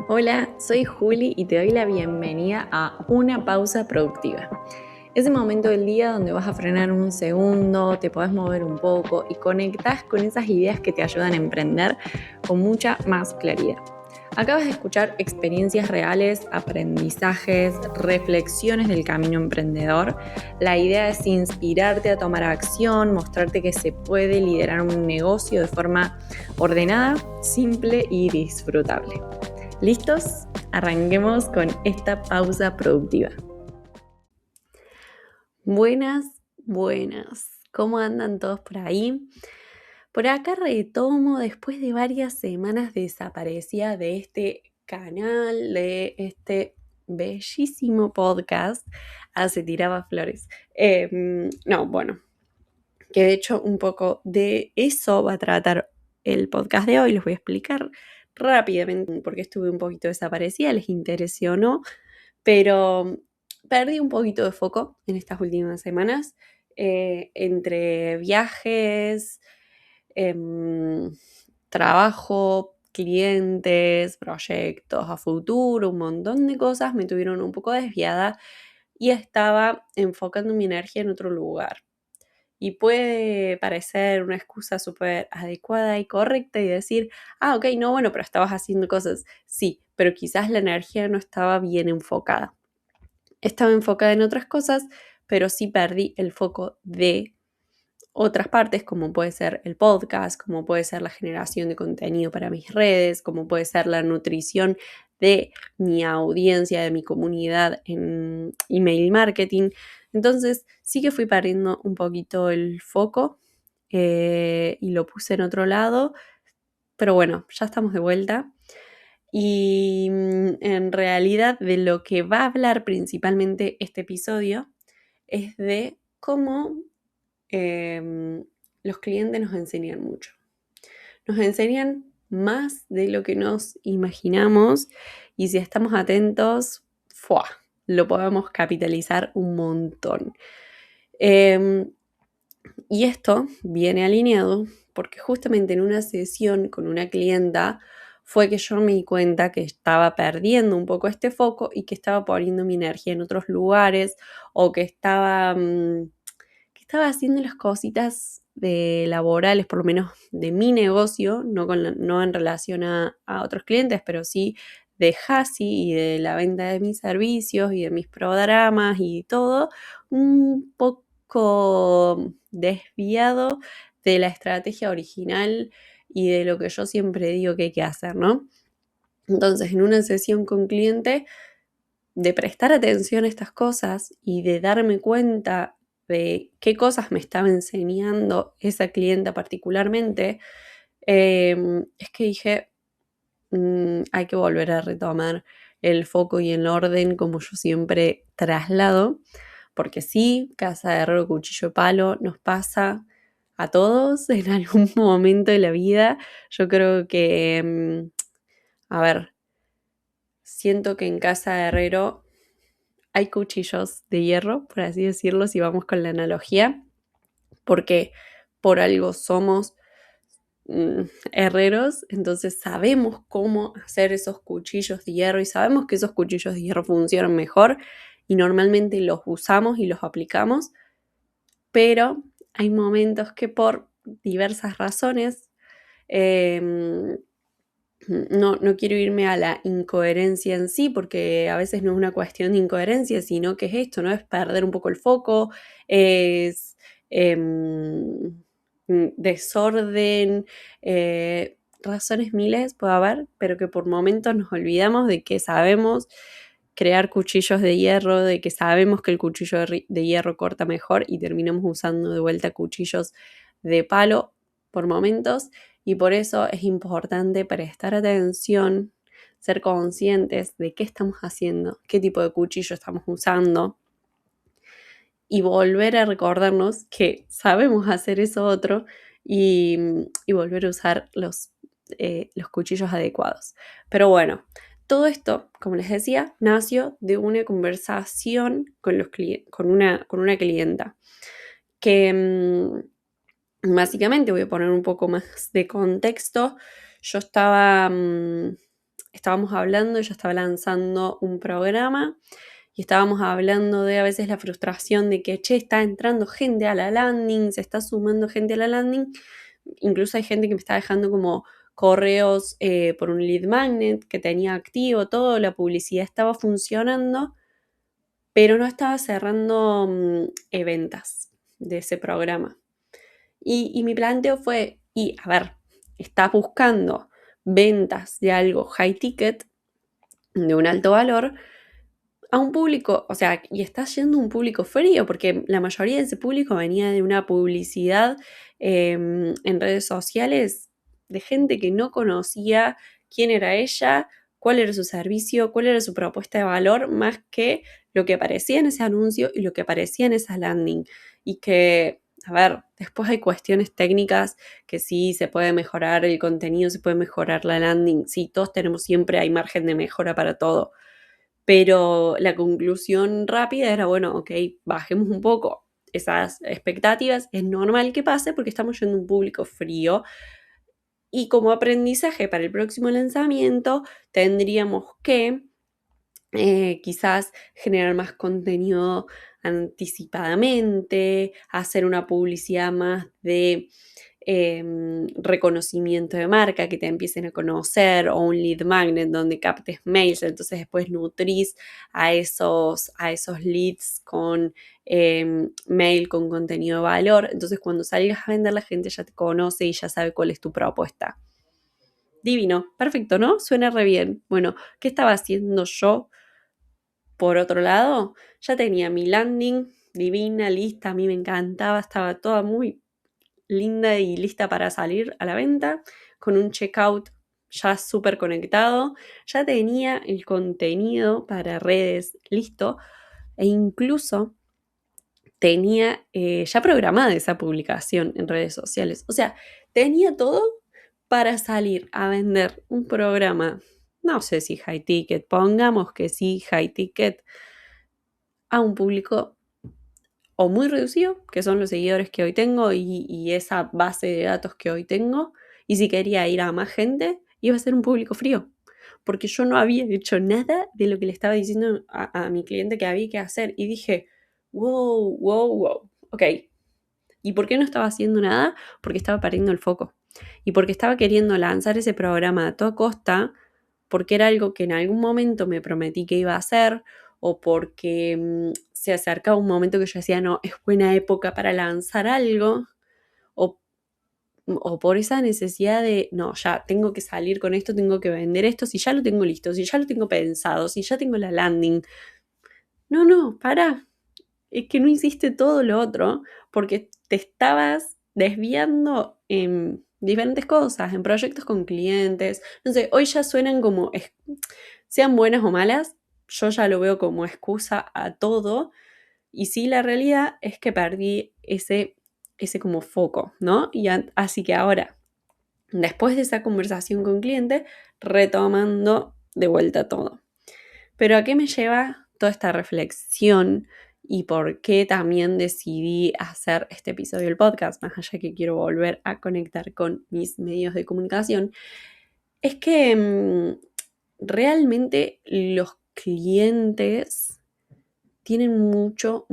Hola, soy Juli y te doy la bienvenida a Una Pausa Productiva. Ese momento del día donde vas a frenar un segundo, te podés mover un poco y conectás con esas ideas que te ayudan a emprender con mucha más claridad. Acabas de escuchar experiencias reales, aprendizajes, reflexiones del camino emprendedor. La idea es inspirarte a tomar acción, mostrarte que se puede liderar un negocio de forma ordenada, simple y disfrutable. ¿Listos? Arranquemos con esta pausa productiva. Buenas. ¿Cómo andan todos por ahí? Por acá retomo después de varias semanas desaparecida de este canal, de este bellísimo podcast. Se tiraba flores. Que de hecho un poco de eso va a tratar el podcast de hoy. Les voy a explicar rápidamente por qué estuve un poquito desaparecida, les interesó o no, pero perdí un poquito de foco en estas últimas semanas entre viajes, trabajo, clientes, proyectos a futuro, un montón de cosas me tuvieron un poco desviada y estaba enfocando mi energía en otro lugar. Y puede parecer una excusa súper adecuada y correcta y decir, ok, no, bueno, pero estabas haciendo cosas. Sí, pero quizás la energía no estaba bien enfocada. Estaba enfocada en otras cosas, pero sí perdí el foco de otras partes, como puede ser el podcast, como puede ser la generación de contenido para mis redes, como puede ser la nutrición de mi audiencia, de mi comunidad en email marketing. Entonces sí que fui perdiendo un poquito el foco y lo puse en otro lado, pero bueno, ya estamos de vuelta. Y en realidad de lo que va a hablar principalmente este episodio es de cómo los clientes nos enseñan mucho. Nos enseñan más de lo que nos imaginamos y si estamos atentos, lo podemos capitalizar un montón. Y esto viene alineado porque justamente en una sesión con una clienta fue que yo me di cuenta que estaba perdiendo un poco este foco y que estaba poniendo mi energía en otros lugares o que estaba haciendo las cositas laborales, por lo menos de mi negocio, no en relación a otros clientes, pero sí de Hasi y de la venta de mis servicios y de mis programas y todo, un poco desviado de la estrategia original y de lo que yo siempre digo que hay que hacer, ¿no? Entonces, en una sesión con cliente, de prestar atención a estas cosas y de darme cuenta de qué cosas me estaba enseñando esa clienta particularmente, es que dije, hay que volver a retomar el foco y el orden como yo siempre traslado, porque sí, casa de herrero, cuchillo de palo, nos pasa a todos en algún momento de la vida. Yo creo que, siento que en casa de herrero hay cuchillos de hierro, por así decirlo, si vamos con la analogía, porque por algo somos herreros, entonces sabemos cómo hacer esos cuchillos de hierro y sabemos que esos cuchillos de hierro funcionan mejor y normalmente los usamos y los aplicamos, pero hay momentos que por diversas razones no quiero irme a la incoherencia en sí, porque a veces no es una cuestión de incoherencia, sino que es esto, ¿no? Es perder un poco el foco, es desorden, razones miles puede haber, pero que por momentos nos olvidamos de que sabemos crear cuchillos de hierro, de que sabemos que el cuchillo de hierro corta mejor y terminamos usando de vuelta cuchillos de palo por momentos. Y por eso es importante prestar atención, ser conscientes de qué estamos haciendo, qué tipo de cuchillo estamos usando y volver a recordarnos que sabemos hacer eso otro y volver a usar los cuchillos adecuados. Pero bueno, todo esto, como les decía, nació de una conversación con una clienta que básicamente, voy a poner un poco más de contexto, yo estaba estábamos hablando, ella estaba lanzando un programa y estábamos hablando de a veces la frustración de que, che, está entrando gente a la landing, se está sumando gente a la landing. Incluso hay gente que me está dejando como correos por un lead magnet que tenía activo, todo, la publicidad estaba funcionando, pero no estaba cerrando ventas de ese programa. Y mi planteo fue, a ver, estás buscando ventas de algo high ticket, de un alto valor, a un público, o sea, y estás yendo a un público frío, porque la mayoría de ese público venía de una publicidad en redes sociales de gente que no conocía quién era ella, cuál era su servicio, cuál era su propuesta de valor, más que lo que aparecía en ese anuncio y lo que aparecía en esa landing. Y que, a ver, después hay cuestiones técnicas que sí se puede mejorar el contenido, se puede mejorar la landing, sí, todos tenemos siempre, hay margen de mejora para todo. Pero la conclusión rápida era, bueno, ok, bajemos un poco esas expectativas, es normal que pase porque estamos yendo a un público frío y como aprendizaje para el próximo lanzamiento tendríamos que quizás generar más contenido anticipadamente, hacer una publicidad más de reconocimiento de marca, que te empiecen a conocer, o un lead magnet donde captes mails, entonces después nutrís a esos leads con mail con contenido de valor, entonces cuando salgas a vender la gente ya te conoce y ya sabe cuál es tu propuesta. Divino, perfecto, ¿no? Suena re bien. Bueno, ¿qué estaba haciendo yo? Por otro lado, ya tenía mi landing divina, lista, a mí me encantaba, estaba toda muy linda y lista para salir a la venta, con un checkout ya súper conectado, ya tenía el contenido para redes listo e incluso tenía ya programada esa publicación en redes sociales. O sea, tenía todo para salir a vender un programa, no sé si high ticket, pongamos que sí, high ticket, a un público o muy reducido, que son los seguidores que hoy tengo y esa base de datos que hoy tengo, y si quería ir a más gente, iba a ser un público frío, porque yo no había hecho nada de lo que le estaba diciendo a mi cliente que había que hacer, y dije, wow, wow, wow, ok, ¿y por qué no estaba haciendo nada? Porque estaba perdiendo el foco, y porque estaba queriendo lanzar ese programa a toda costa, porque era algo que en algún momento me prometí que iba a hacer, o porque se acercaba un momento que yo decía, no, es buena época para lanzar algo, o, o por esa necesidad de, no, ya tengo que salir con esto, tengo que vender esto, si ya lo tengo listo, si ya lo tengo pensado, si ya tengo la landing. No, para, es que no hiciste todo lo otro porque te estabas desviando en diferentes cosas, en proyectos con clientes. No sé, hoy ya suenan como, sean buenas o malas, yo ya lo veo como excusa a todo. Y sí, la realidad es que perdí ese como foco, ¿no? Y así que ahora, después de esa conversación con cliente, retomando de vuelta todo. Pero ¿a qué me lleva toda esta reflexión y por qué también decidí hacer este episodio del podcast, más allá que quiero volver a conectar con mis medios de comunicación? Es que realmente los clientes tienen mucho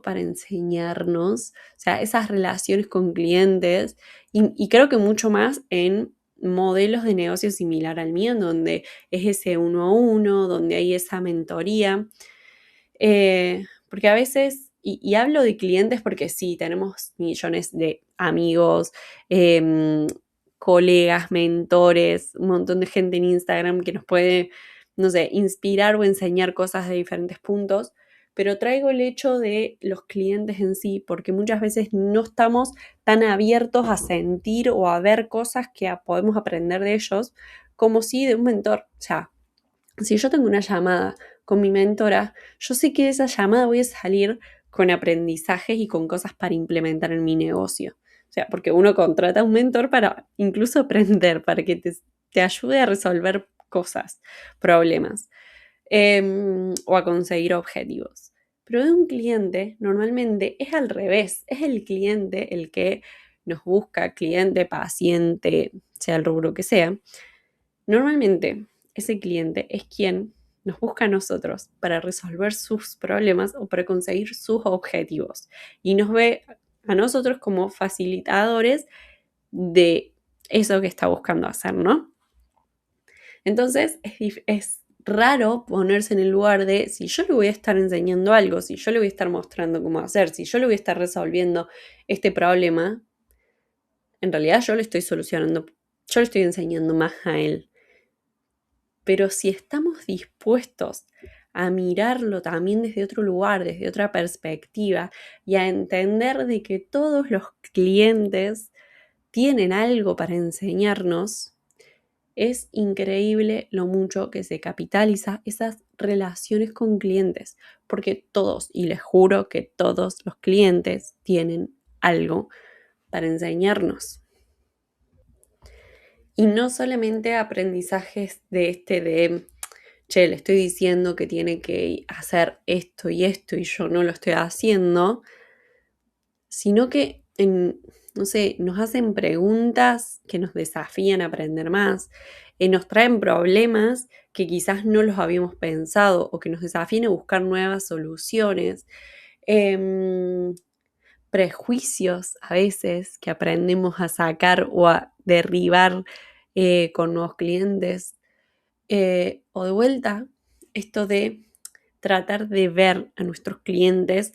para enseñarnos, o sea, esas relaciones con clientes y creo que mucho más en modelos de negocio similar al mío, en donde es ese uno a uno, donde hay esa mentoría, porque a veces, y hablo de clientes porque sí, tenemos millones de amigos, colegas, mentores, un montón de gente en Instagram que nos puede, no sé, inspirar o enseñar cosas de diferentes puntos, pero traigo el hecho de los clientes en sí, porque muchas veces no estamos tan abiertos a sentir o a ver cosas que podemos aprender de ellos, como si de un mentor. O sea, si yo tengo una llamada con mi mentora, yo sé que de esa llamada voy a salir con aprendizajes y con cosas para implementar en mi negocio. O sea, porque uno contrata a un mentor para incluso aprender, para que te ayude a resolver cosas, problemas, o a conseguir objetivos. Pero de un cliente normalmente es al revés, es el cliente el que nos busca, cliente, paciente, sea el rubro que sea. Normalmente ese cliente es quien nos busca a nosotros para resolver sus problemas o para conseguir sus objetivos y nos ve a nosotros como facilitadores de eso que está buscando hacer, ¿no? Entonces es raro ponerse en el lugar de si yo le voy a estar enseñando algo, si yo le voy a estar mostrando cómo hacer, si yo le voy a estar resolviendo este problema, en realidad yo le estoy solucionando, yo le estoy enseñando más a él. Pero si estamos dispuestos a mirarlo también desde otro lugar, desde otra perspectiva y a entender de que todos los clientes tienen algo para enseñarnos, es increíble lo mucho que se capitaliza esas relaciones con clientes, porque todos, y les juro que todos los clientes tienen algo para enseñarnos. Y no solamente aprendizajes de, che, le estoy diciendo que tiene que hacer esto y yo no lo estoy haciendo, sino que, no sé, nos hacen preguntas que nos desafían a aprender más, nos traen problemas que quizás no los habíamos pensado o que nos desafían a buscar nuevas soluciones, prejuicios a veces que aprendemos a sacar o a derribar con nuevos clientes, o de vuelta, esto de tratar de ver a nuestros clientes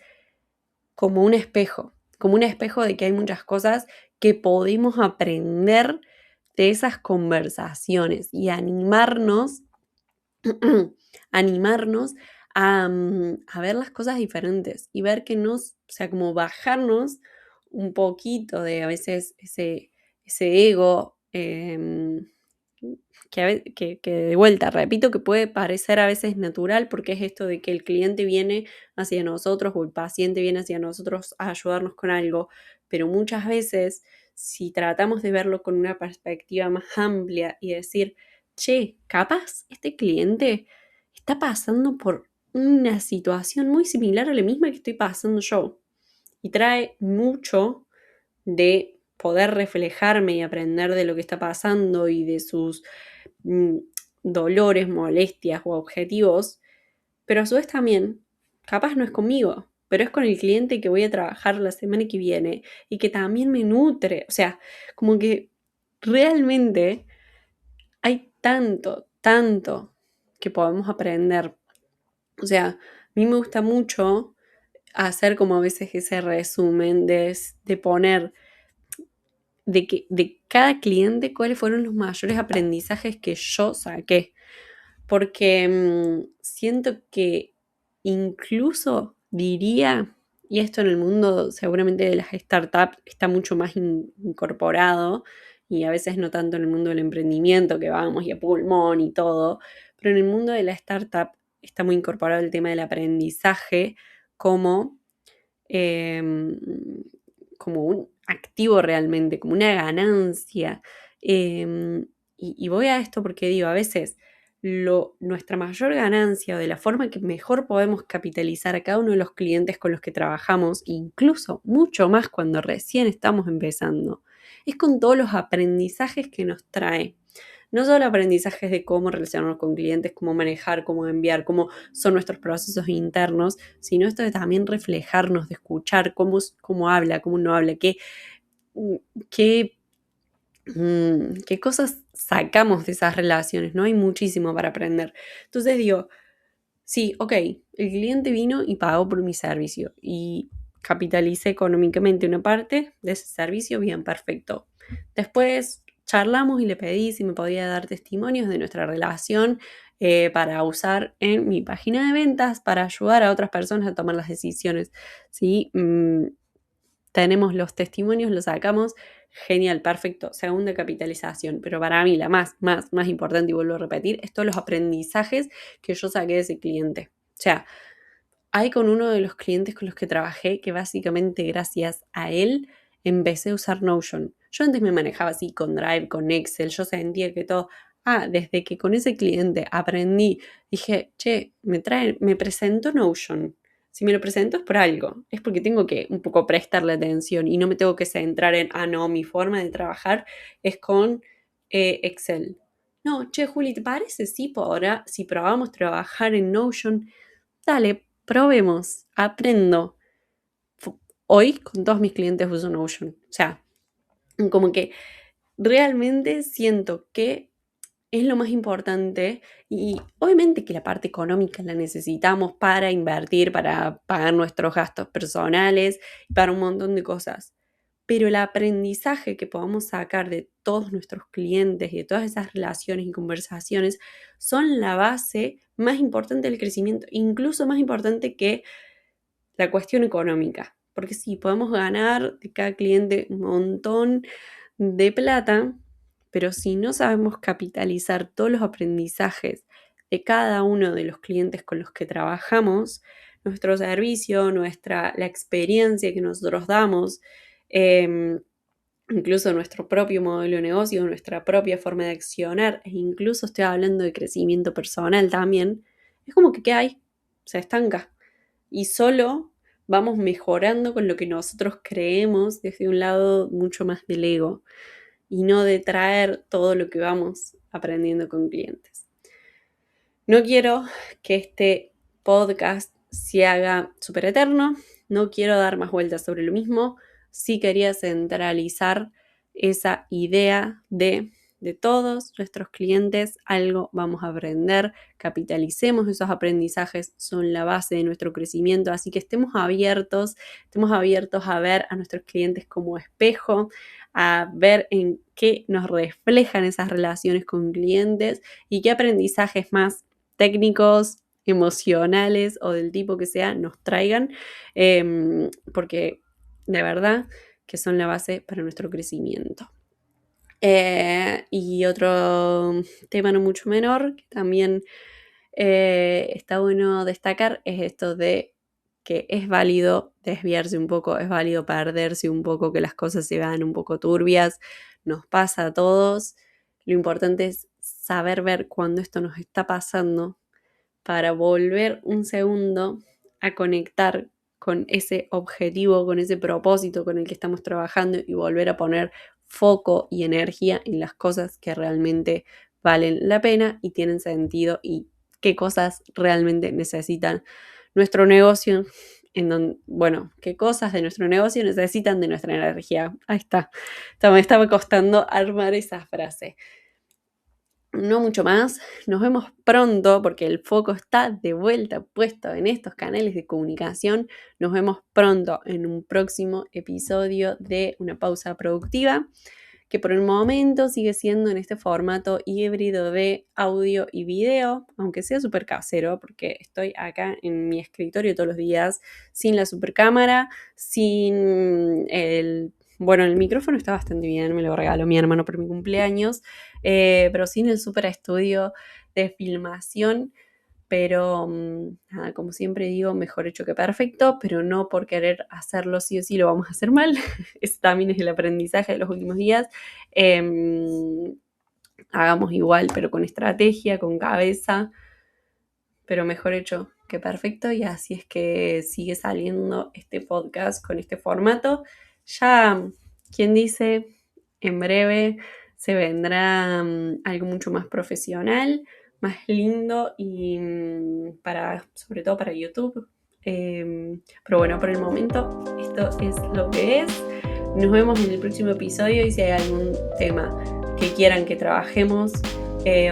como un espejo de que hay muchas cosas que podemos aprender de esas conversaciones y animarnos, animarnos a ver las cosas diferentes y ver que nos, o sea, como bajarnos un poquito de a veces ese ego, que de vuelta, repito, que puede parecer a veces natural porque es esto de que el cliente viene hacia nosotros o el paciente viene hacia nosotros a ayudarnos con algo, pero muchas veces si tratamos de verlo con una perspectiva más amplia y decir, che, capaz este cliente está pasando por una situación muy similar a la misma que estoy pasando yo y trae mucho de poder reflejarme y aprender de lo que está pasando y de sus dolores, molestias o objetivos, pero a su vez también, capaz no es conmigo, pero es con el cliente que voy a trabajar la semana que viene y que también me nutre, o sea, como que realmente hay tanto que podemos aprender. O sea, a mí me gusta mucho hacer como a veces ese resumen de poner de cada cliente cuáles fueron los mayores aprendizajes que yo saqué. Porque siento que incluso diría, y esto en el mundo seguramente de las startups está mucho más incorporado, y a veces no tanto en el mundo del emprendimiento, que vamos y a pulmón y todo, pero en el mundo de la startup está muy incorporado el tema del aprendizaje como, em, como un activo realmente, como una ganancia. Y voy a esto porque digo, a veces nuestra mayor ganancia o de la forma que mejor podemos capitalizar a cada uno de los clientes con los que trabajamos, incluso mucho más cuando recién estamos empezando, es con todos los aprendizajes que nos trae. No solo aprendizajes de cómo relacionarnos con clientes, cómo manejar, cómo enviar, cómo son nuestros procesos internos, sino esto de también reflejarnos, de escuchar cómo habla, cómo no habla, qué cosas sacamos de esas relaciones, ¿no? Hay muchísimo para aprender. Entonces digo, sí, ok, el cliente vino y pagó por mi servicio y capitalicé económicamente una parte de ese servicio, bien, perfecto. Después charlamos y le pedí si me podía dar testimonios de nuestra relación para usar en mi página de ventas, para ayudar a otras personas a tomar las decisiones. ¿Sí? Tenemos los testimonios, los sacamos, genial, perfecto, segunda capitalización, pero para mí la más importante, y vuelvo a repetir, es todos los aprendizajes que yo saqué de ese cliente. O sea, hay con uno de los clientes con los que trabajé que básicamente gracias a él empecé a usar Notion. Yo antes me manejaba así con Drive, con Excel, yo sentía que todo, desde que con ese cliente aprendí, dije, che, me presento Notion. Si me lo presento es por algo, es porque tengo que un poco prestarle atención y no me tengo que centrar en, no, mi forma de trabajar es con Excel. no, che, Juli, ¿te parece si probamos trabajar en Notion? Dale, probemos, aprendo. Hoy con todos mis clientes uso Notion. O sea, como que realmente siento que es lo más importante y obviamente que la parte económica la necesitamos para invertir, para pagar nuestros gastos personales, para un montón de cosas. Pero el aprendizaje que podamos sacar de todos nuestros clientes y de todas esas relaciones y conversaciones son la base más importante del crecimiento, incluso más importante que la cuestión económica. Porque sí, podemos ganar de cada cliente un montón de plata, pero si no sabemos capitalizar todos los aprendizajes de cada uno de los clientes con los que trabajamos, nuestro servicio, la experiencia que nosotros damos, incluso nuestro propio modelo de negocio, nuestra propia forma de accionar, e incluso estoy hablando de crecimiento personal también, es como que ¿qué hay? Se estanca. Y solo vamos mejorando con lo que nosotros creemos desde un lado mucho más del ego y no de traer todo lo que vamos aprendiendo con clientes. No quiero que este podcast se haga súper eterno, no quiero dar más vueltas sobre lo mismo, sí quería centralizar esa idea de todos nuestros clientes algo vamos a aprender, capitalicemos esos aprendizajes, son la base de nuestro crecimiento, así que estemos abiertos a ver a nuestros clientes como espejo, a ver en qué nos reflejan esas relaciones con clientes y qué aprendizajes más técnicos, emocionales o del tipo que sea nos traigan, porque de verdad que son la base para nuestro crecimiento. Y otro tema no mucho menor que también está bueno destacar es esto de que es válido desviarse un poco, es válido perderse un poco, que las cosas se vean un poco turbias, nos pasa a todos. Lo importante es saber ver cuando esto nos está pasando para volver un segundo a conectar con ese objetivo, con ese propósito con el que estamos trabajando y volver a poner foco y energía en las cosas que realmente valen la pena y tienen sentido y qué cosas realmente necesitan nuestro negocio, qué cosas de nuestro negocio necesitan de nuestra energía. Ahí está. Me estaba costando armar esa frase. No mucho más, nos vemos pronto porque el foco está de vuelta puesto en estos canales de comunicación. Nos vemos pronto en un próximo episodio de Una Pausa Productiva, que por el momento sigue siendo en este formato híbrido de audio y video, aunque sea súper casero, porque estoy acá en mi escritorio todos los días, sin la super cámara, sin el micrófono está bastante bien, me lo regaló mi hermano por mi cumpleaños, pero sin el super estudio de filmación. Pero nada, como siempre digo, mejor hecho que perfecto, pero no por querer hacerlo sí o sí lo vamos a hacer mal. Ese también es el aprendizaje de los últimos días. Hagamos igual, pero con estrategia, con cabeza, pero mejor hecho que perfecto. Y así es que sigue saliendo este podcast con este formato. Ya, quien dice, en breve se vendrá algo mucho más profesional, más lindo y sobre todo para YouTube. Pero bueno, por el momento esto es lo que es. Nos vemos en el próximo episodio y si hay algún tema que quieran que trabajemos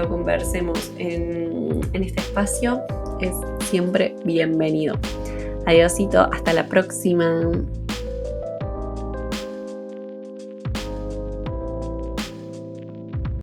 o conversemos en este espacio, es siempre bienvenido. Adiósito, hasta la próxima.